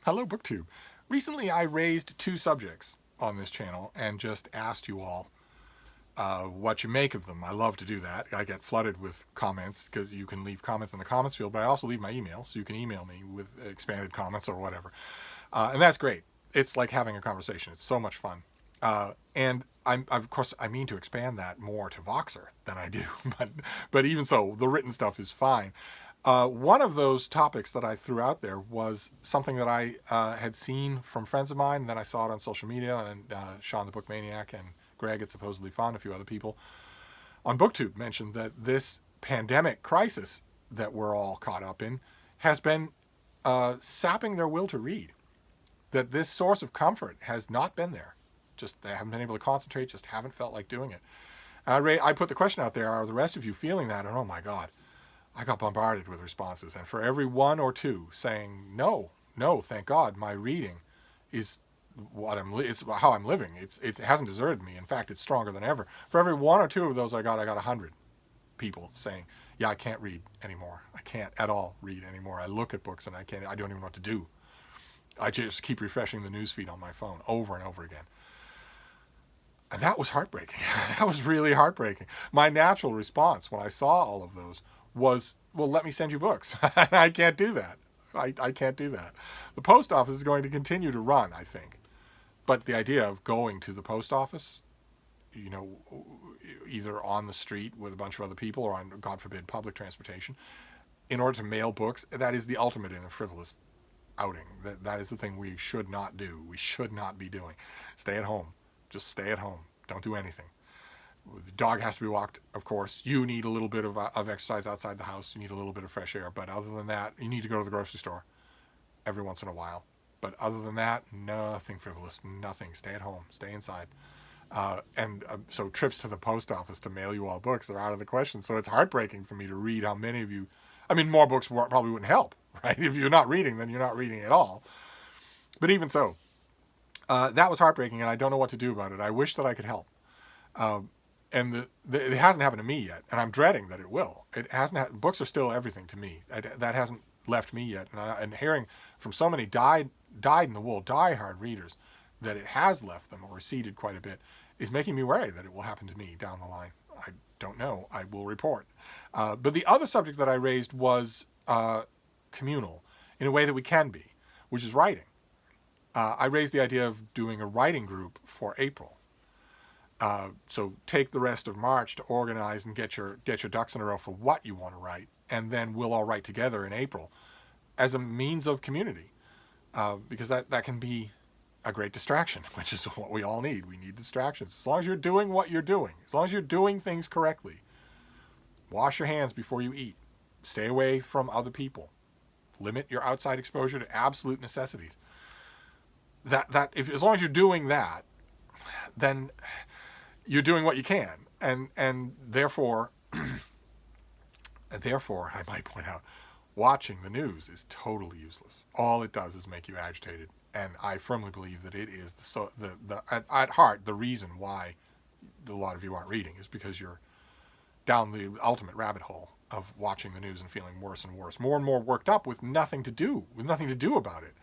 Hello, BookTube. Recently, I raised two subjects on this channel and just asked you all what you make of them. I love to do that. I get flooded with comments because you can leave comments in the comments field, but I also leave my email, so you can email me with expanded comments or whatever. And that's great. It's like having a conversation. It's so much fun. And of course, I mean to expand that more to Voxer than I do, but even so, the written stuff is fine. One of those topics that I threw out there was something that I had seen from friends of mine, and then I saw it on social media, and Sean the Book Maniac and Greg at Supposedly Fun, a few other people on BookTube mentioned that this pandemic crisis that we're all caught up in has been sapping their will to read. That this source of comfort has not been there. Just they haven't been able to concentrate, just haven't felt like doing it. I put the question out there, are the rest of you feeling that? And oh my God, I got bombarded with responses. And for every one or two saying, no, thank God, my reading is it's how I'm living. It hasn't deserted me. In fact, it's stronger than ever. For every one or two of those I got 100 people saying, yeah, I can't read anymore. I can't at all read anymore. I look at books and I don't even know what to do. I just keep refreshing the newsfeed on my phone over and over again. And that was heartbreaking. That was really heartbreaking. My natural response when I saw all of those was, well, let me send you books. I can't do that. I can't do that. The post office is going to continue to run, I think. But the idea of going to the post office, either on the street with a bunch of other people or on, God forbid, public transportation, in order to mail books, that is the ultimate in a frivolous outing. That is the thing we should not do. We should not be doing. Stay at home. Just stay at home. Don't do anything. The dog has to be walked, of course. You need a little bit of exercise outside the house. You need a little bit of fresh air. But other than that, you need to go to the grocery store every once in a while. But other than that, nothing frivolous, nothing. Stay at home. Stay inside. So trips to the post office to mail you all books are out of the question. So it's heartbreaking for me to read how many of you... I mean, more books probably wouldn't help, right? If you're not reading, then you're not reading at all. But even so, that was heartbreaking, and I don't know what to do about it. I wish that I could help. And it hasn't happened to me yet, and I'm dreading that it will. It hasn't. Books are still everything to me. That hasn't left me yet. And hearing from so many dyed-in-the-wool, die-hard readers that it has left them or receded quite a bit is making me worry that it will happen to me down the line. I don't know. I will report. But the other subject that I raised was communal in a way that we can be, which is writing. I raised the idea of doing a writing group for April. So take the rest of March to organize and get your ducks in a row for what you want to write, and then we'll all write together in April as a means of community, because that can be a great distraction, which is what we all need. We need distractions. As long as you're doing what you're doing, as long as you're doing things correctly, wash your hands before you eat, stay away from other people, limit your outside exposure to absolute necessities. As long as you're doing that, then you're doing what you can, and therefore, I might point out, watching the news is totally useless. All it does is make you agitated, and I firmly believe that it is at heart the reason why a lot of you aren't reading is because you're down the ultimate rabbit hole of watching the news and feeling worse and worse, more and more worked up with nothing to do about it.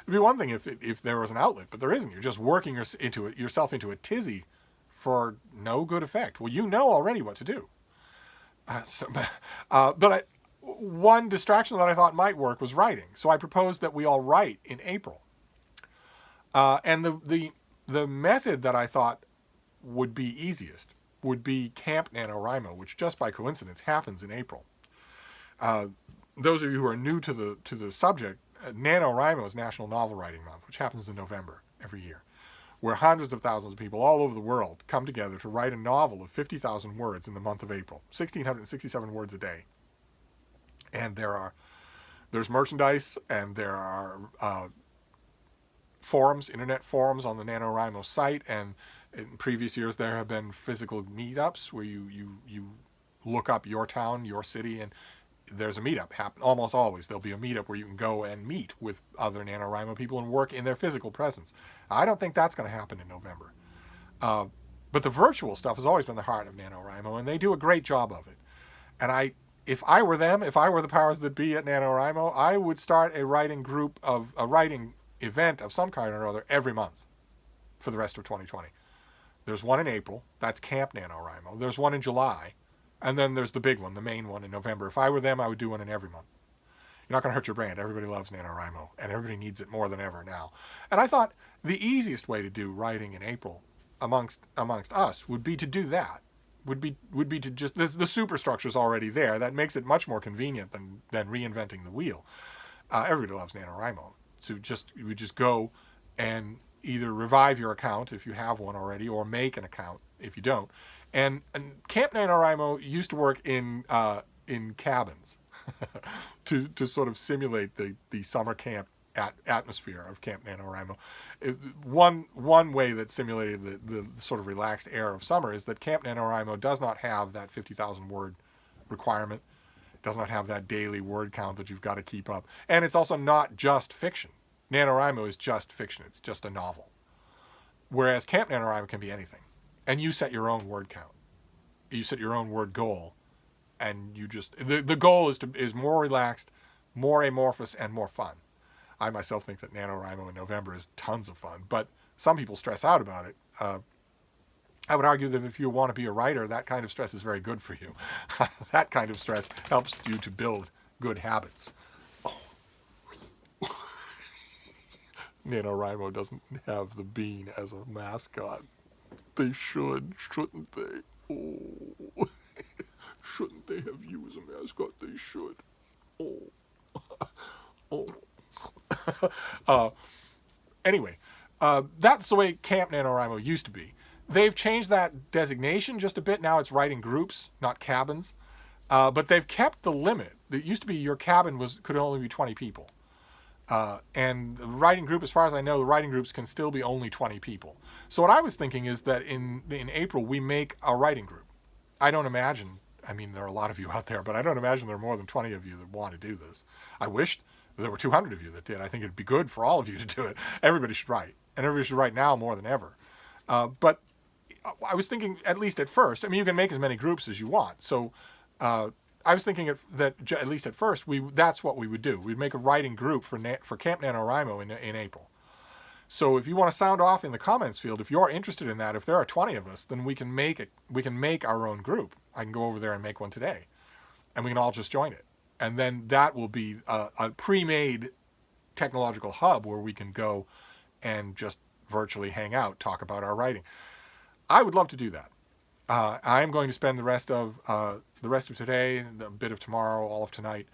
It'd be one thing if there was an outlet, but there isn't. You're just working yourself into a tizzy for no good effect. Well, you know already what to do. One distraction that I thought might work was writing. So I proposed that we all write in April. And the method that I thought would be easiest would be Camp NaNoWriMo, which just by coincidence happens in April. Those of you who are new to the subject, NaNoWriMo is National Novel Writing Month, which happens in November every year, where hundreds of thousands of people all over the world come together to write a novel of 50,000 words in the month of April, 1,667 words a day. And there's merchandise, and there are forums, internet forums on the NaNoWriMo site, and in previous years there have been physical meetups where you look up your town, your city, and there's a meetup happen. Almost always there'll be a meetup where you can go and meet with other NaNoWriMo people and work in their physical presence. I don't think that's going to happen in November. But the virtual stuff has always been the heart of NaNoWriMo, and they do a great job of it. And if I were them, if I were the powers that be at NaNoWriMo, I would start a writing group of a writing event of some kind or other every month for the rest of 2020. There's one in April. That's Camp NaNoWriMo. There's one in July. And then there's the big one, the main one in November. If I were them, I would do one in every month. You're not going to hurt your brand. Everybody loves NaNoWriMo, and everybody needs it more than ever now. And I thought the easiest way to do writing in April amongst us would be to do that. Would be to just the superstructure is already there. That makes it much more convenient than reinventing the wheel. Everybody loves NaNoWriMo. So you would just go and either revive your account if you have one already, or make an account if you don't. And Camp NaNoWriMo used to work in cabins to sort of simulate the summer camp atmosphere of Camp NaNoWriMo. One way that simulated the sort of relaxed air of summer is that Camp NaNoWriMo does not have that 50,000 word requirement. It does not have that daily word count that you've got to keep up. And it's also not just fiction. NaNoWriMo is just fiction. It's just a novel. Whereas Camp NaNoWriMo can be anything. And you set your own word count. You set your own word goal. And you just, the goal is more relaxed, more amorphous, and more fun. I myself think that NaNoWriMo in November is tons of fun, but some people stress out about it. I would argue that if you want to be a writer, that kind of stress is very good for you. That kind of stress helps you to build good habits. Oh. NaNoWriMo doesn't have the bean as a mascot. They should, shouldn't they? Oh. Shouldn't they have you as a mascot? They should. Oh. Oh. Anyway, that's the way Camp NaNoWriMo used to be. They've changed that designation just a bit. Now it's writing groups, not cabins. But they've kept the limit. It used to be your cabin could only be 20 people. And the writing group, as far as I know, the writing groups can still be only 20 people. So what I was thinking is that in April, we make a writing group. I don't imagine, I mean, there are a lot of you out there, but I don't imagine there are more than 20 of you that want to do this. I wished there were 200 of you that did. I think it'd be good for all of you to do it. Everybody should write. And everybody should write now more than ever. But I was thinking, at least at first, I mean, you can make as many groups as you want. So I was thinking that at least at first, that's what we would do. We'd make a writing group for Camp NaNoWriMo in April. So if you want to sound off in the comments field, if you're interested in that, if there are 20 of us, then we can make our own group. I can go over there and make one today. And we can all just join it. And then that will be a pre-made technological hub where we can go and just virtually hang out, talk about our writing. I would love to do that. I'm going to spend the rest of today, a bit of tomorrow, all of tonight,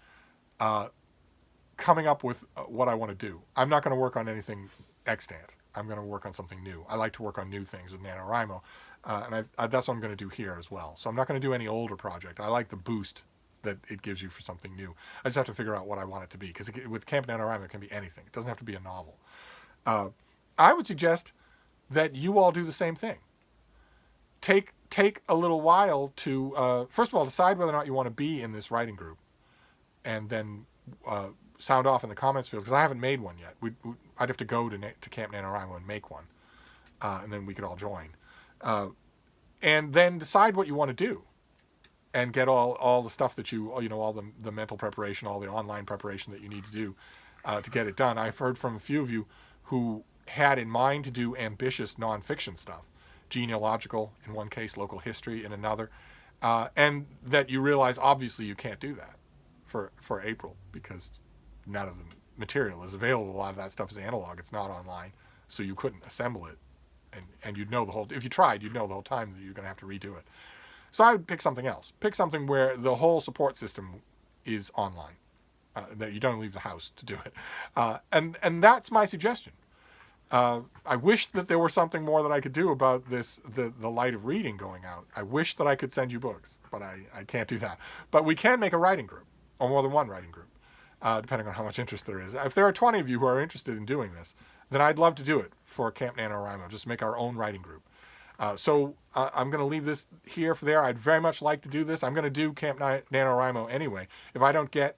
coming up with what I want to do. I'm not going to work on anything extant. I'm going to work on something new. I like to work on new things with NaNoWriMo, and that's what I'm going to do here as well. So I'm not going to do any older project. I like the boost that it gives you for something new. I just have to figure out what I want it to be, because with Camp NaNoWriMo, it can be anything. It doesn't have to be a novel. I would suggest that you all do the same thing. Take a little while to, first of all, decide whether or not you want to be in this writing group, and then sound off in the comments field, because I haven't made one yet. I'd have to go to Camp NaNoWriMo and make one, and then we could all join. And then decide what you want to do, and get all the stuff that all the mental preparation, all the online preparation that you need to do to get it done. I've heard from a few of you who had in mind to do ambitious nonfiction stuff, genealogical in one case, local history in another, and that you realize obviously you can't do that for April, because none of the material is available. A lot of that stuff is analog. It's not online, so you couldn't assemble it, and you'd know if you tried, you'd know the whole time that you're going to have to redo it. So I would pick something else. Pick something where the whole support system is online, that you don't leave the house to do it, and that's my suggestion. I wish that there were something more that I could do about the light of reading going out. I wish that I could send you books, but I can't do that. But we can make a writing group, or more than one writing group, depending on how much interest there is. If there are 20 of you who are interested in doing this, then I'd love to do it for Camp NaNoWriMo, just make our own writing group. So I'm going to leave this here for there. I'd very much like to do this. I'm going to do Camp NaNoWriMo anyway. If I don't get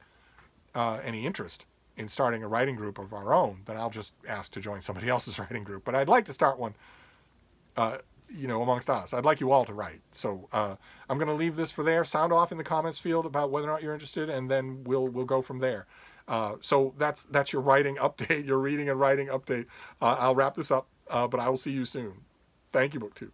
any interest in starting a writing group of our own, then I'll just ask to join somebody else's writing group. But I'd like to start one, amongst us. I'd like you all to write. So I'm going to leave this for there. Sound off in the comments field about whether or not you're interested, and then we'll go from there. So that's your writing update, your reading and writing update. I'll wrap this up, but I will see you soon. Thank you, BookTube.